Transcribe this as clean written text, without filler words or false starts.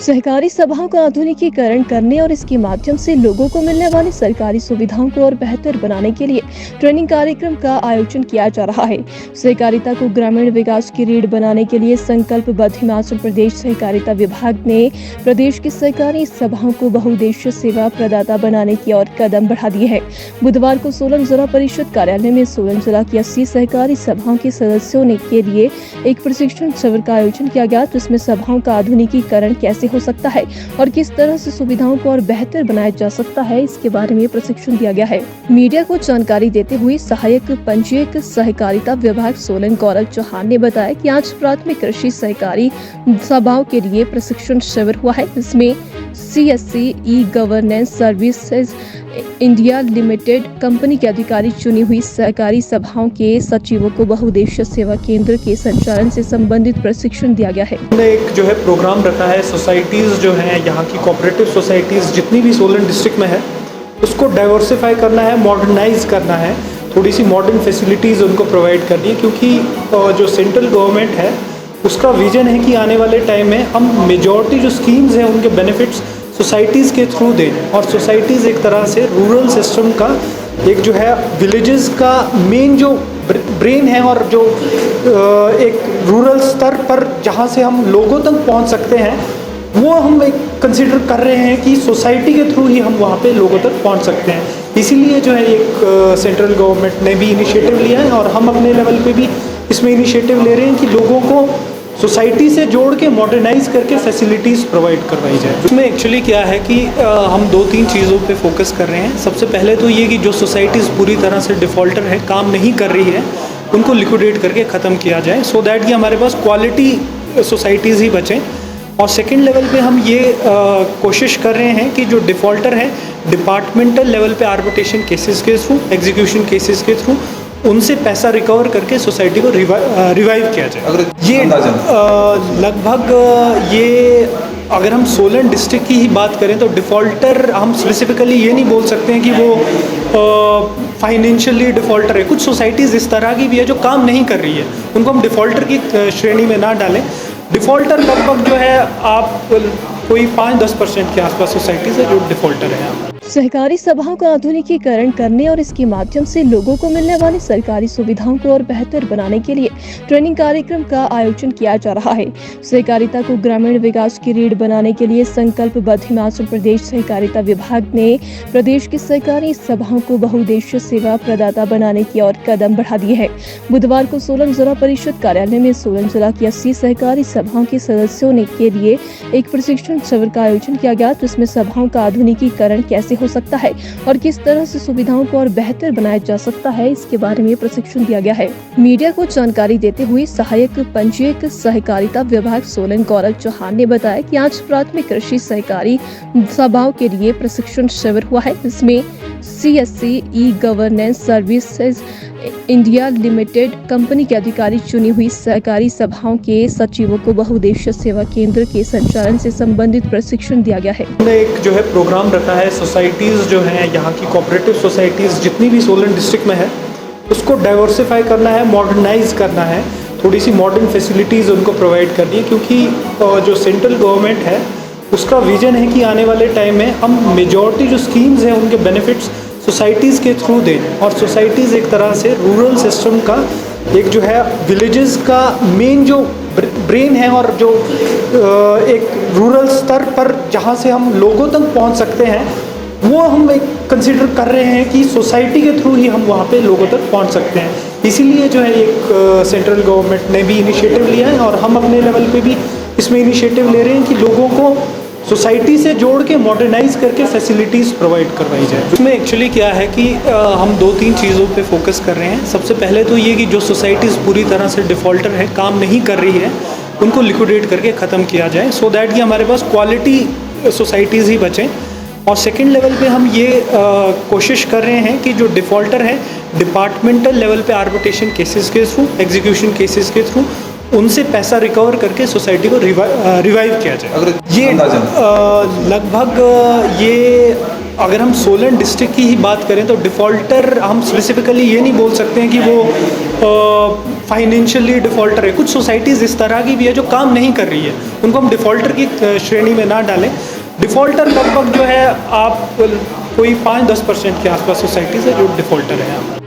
सहकारी सभाओं का आधुनिकीकरण करने और इसके माध्यम से लोगों को मिलने वाली सरकारी सुविधाओं को और बेहतर बनाने के लिए ट्रेनिंग कार्यक्रम का आयोजन किया जा रहा है। सहकारिता को ग्रामीण विकास की रीढ़ बनाने के लिए संकल्पबद्ध हिमाचल प्रदेश सहकारिता विभाग ने प्रदेश की सहकारी सभाओं को बहुउद्देशीय सेवा प्रदाता बनाने की ओर कदम बढ़ा दिए हैं। बुधवार को सोलन जिला परिषद कार्यालय में सोलन जिला की 80 सहकारी सभाओं के सदस्यों ने के लिए एक प्रशिक्षण शिविर का आयोजन किया गया, जिसमें सभाओं का आधुनिकीकरण कैसे हो सकता है और किस तरह से सुविधाओं को और बेहतर बनाया जा सकता है, इसके बारे में प्रशिक्षण दिया गया है। मीडिया को जानकारी देते हुए सहायक पंजीयक सहकारिता विभाग सोलन गौरव चौहान ने बताया कि आज प्राथमिक कृषि सहकारी सभाओं के लिए प्रशिक्षण शिविर हुआ है, जिसमें CSC e governance services India limited company के अधिकारी चुनी हुई सहकारी सभाओं के सचिवों को बहुउद्देशीय सेवा केंद्र के संचालन से संबंधित प्रशिक्षण दिया गया है। हमने एक जो है प्रोग्राम रखा है, सोसाइटीज़ जो हैं यहाँ की कोऑपरेटिव सोसाइटीज़ जितनी भी सोलन डिस्ट्रिक्ट में है उसको डाइवर्सिफाई करना है, मॉडर्नाइज करना है, थोड़ी सी मॉडर्न फैसिलिटीज़ उनको प्रोवाइड करनी है, क्योंकि जो सेंट्रल गवर्नमेंट है उसका विजन है कि आने वाले टाइम में हम मेजॉरिटी जो स्कीम्स हैं उनके बेनिफिट्स सोसाइटीज़ के थ्रू दें, और सोसाइटीज़ एक तरह से रूरल सिस्टम का एक जो है विलेजेस का मेन जो ब्रेन है, और जो एक रूरल स्तर पर जहाँ से हम लोगों तक पहुँच सकते हैं वो हम एक कंसिडर कर रहे हैं कि सोसाइटी के थ्रू ही हम वहाँ पे लोगों तक पहुँच सकते हैं। इसीलिए जो है एक सेंट्रल गवर्नमेंट ने भी इनिशिएटिव लिया है और हम अपने लेवल पे भी इसमें इनिशिएटिव ले रहे हैं कि लोगों को सोसाइटी से जोड़ के मॉडर्नाइज करके फैसिलिटीज़ प्रोवाइड करवाई जाए। इसमें एक्चुअली क्या है कि हम 2-3 चीज़ों पे फोकस कर रहे हैं। सबसे पहले तो ये कि जो सोसाइटीज़ पूरी तरह से डिफ़ॉल्टर है, काम नहीं कर रही है, उनको लिक्विडेट करके ख़त्म किया जाए, सो दैट कि हमारे पास क्वालिटी सोसाइटीज़ ही बचें। और सेकेंड लेवल पे हम ये कोशिश कर रहे हैं कि जो डिफ़ॉल्टर हैं डिपार्टमेंटल लेवल पे आर्बिट्रेशन केसेस के थ्रू, एग्जीक्यूशन केसेस के थ्रू उनसे पैसा रिकवर करके सोसाइटी को रिवाइव किया जाए। अगर ये लगभग ये अगर हम सोलन डिस्ट्रिक्ट की ही बात करें तो डिफ़ॉल्टर हम स्पेसिफिकली ये नहीं बोल सकते हैं कि वो फाइनेंशियली डिफ़ॉल्टर है। कुछ सोसाइटीज़ इस तरह की भी है जो काम नहीं कर रही है, उनको हम डिफ़ॉल्टर की श्रेणी में ना डालें। डिफ़ॉल्टर लगभग जो है आप कोई 5-10% के आसपास सोसाइटीज़ है जो डिफ़ॉल्टर है। सहकारी सभाओं का आधुनिकीकरण करने और इसके माध्यम से लोगों को मिलने वाली सरकारी सुविधाओं को और बेहतर बनाने के लिए ट्रेनिंग कार्यक्रम का आयोजन किया जा रहा है। सहकारिता को ग्रामीण विकास की रीढ़ बनाने के लिए संकल्पबद्ध हिमाचल प्रदेश सहकारिता विभाग ने प्रदेश की सहकारी सभाओं को बहुउद्देशीय सेवा प्रदाता बनाने की ओर कदम बढ़ा दिए हैं। बुधवार को सोलन जिला परिषद कार्यालय में सोलन जिला की 80 सहकारी सभाओं के सदस्यों ने के लिए एक प्रशिक्षण शिविर का आयोजन किया गया, जिसमें सभाओं का आधुनिकीकरण कैसे हो सकता है और किस तरह से सुविधाओं को और बेहतर बनाया जा सकता है, इसके बारे में प्रशिक्षण दिया गया है। मीडिया को जानकारी देते हुए सहायक पंजीयक सहकारिता विभाग सोलन गौरव चौहान ने बताया कि आज प्राथमिक कृषि सहकारी सभाओं के लिए प्रशिक्षण शिविर हुआ है, जिसमें CSC e governance services India limited company के अधिकारी चुनी हुई सहकारी सभाओं के सचिवों को बहुउद्देशीय सेवा केंद्र के संचालन से संबंधित प्रशिक्षण दिया गया है। हमने एक जो है प्रोग्राम रखा है, सोसाइटीज़ जो हैं यहाँ की कोऑपरेटिव सोसाइटीज़ जितनी भी सोलन डिस्ट्रिक्ट में है उसको डाइवर्सिफाई करना है, मॉडर्नाइज करना है, थोड़ी सी मॉडर्न फैसिलिटीज़ उनको प्रोवाइड करनी है, क्योंकि जो सेंट्रल गवर्नमेंट है उसका विजन है कि आने वाले टाइम में हम मेजॉरिटी जो स्कीम्स हैं उनके बेनिफिट्स सोसाइटीज़ के थ्रू दें, और सोसाइटीज़ एक तरह से रूरल सिस्टम का एक जो है विलेजेस का मेन जो ब्रेन है, और जो एक रूरल स्तर पर जहाँ से हम लोगों तक पहुँच सकते हैं वो हम एक कंसिडर कर रहे हैं कि सोसाइटी के थ्रू ही हम वहाँ पे लोगों तक पहुँच सकते हैं। इसीलिए जो है एक सेंट्रल गवर्नमेंट ने भी इनिशिएटिव लिया है और हम अपने लेवल पे भी इसमें इनिशिएटिव ले रहे हैं कि लोगों को सोसाइटी से जोड़ के मॉडर्नाइज करके फैसिलिटीज़ प्रोवाइड करवाई जाए। इसमें एक्चुअली क्या है कि हम 2-3 चीज़ों पे फोकस कर रहे हैं। सबसे पहले तो ये कि जो सोसाइटीज़ पूरी तरह से डिफ़ॉल्टर है, काम नहीं कर रही है, उनको लिक्विडेट करके ख़त्म किया जाए, सो दैट कि हमारे पास क्वालिटी सोसाइटीज़ ही बचें। और सेकेंड लेवल पे हम ये कोशिश कर रहे हैं कि जो डिफ़ॉल्टर हैं डिपार्टमेंटल लेवल पे आर्बिट्रेशन केसेस के थ्रू, एग्जीक्यूशन केसेस के थ्रू उनसे पैसा रिकवर करके सोसाइटी को रिवाइव किया जाए। अगर ये लगभग ये अगर हम सोलन डिस्ट्रिक्ट की ही बात करें तो डिफ़ॉल्टर हम स्पेसिफिकली ये नहीं बोल सकते हैं कि वो फाइनेंशियली डिफ़ॉल्टर है। कुछ सोसाइटीज़ इस तरह की भी है जो काम नहीं कर रही है, उनको हम डिफ़ॉल्टर की श्रेणी में ना डालें। डिफ़ॉल्टर लगभग जो है आप कोई 5-10% के आसपास सोसाइटीज़ है जो डिफ़ॉल्टर है।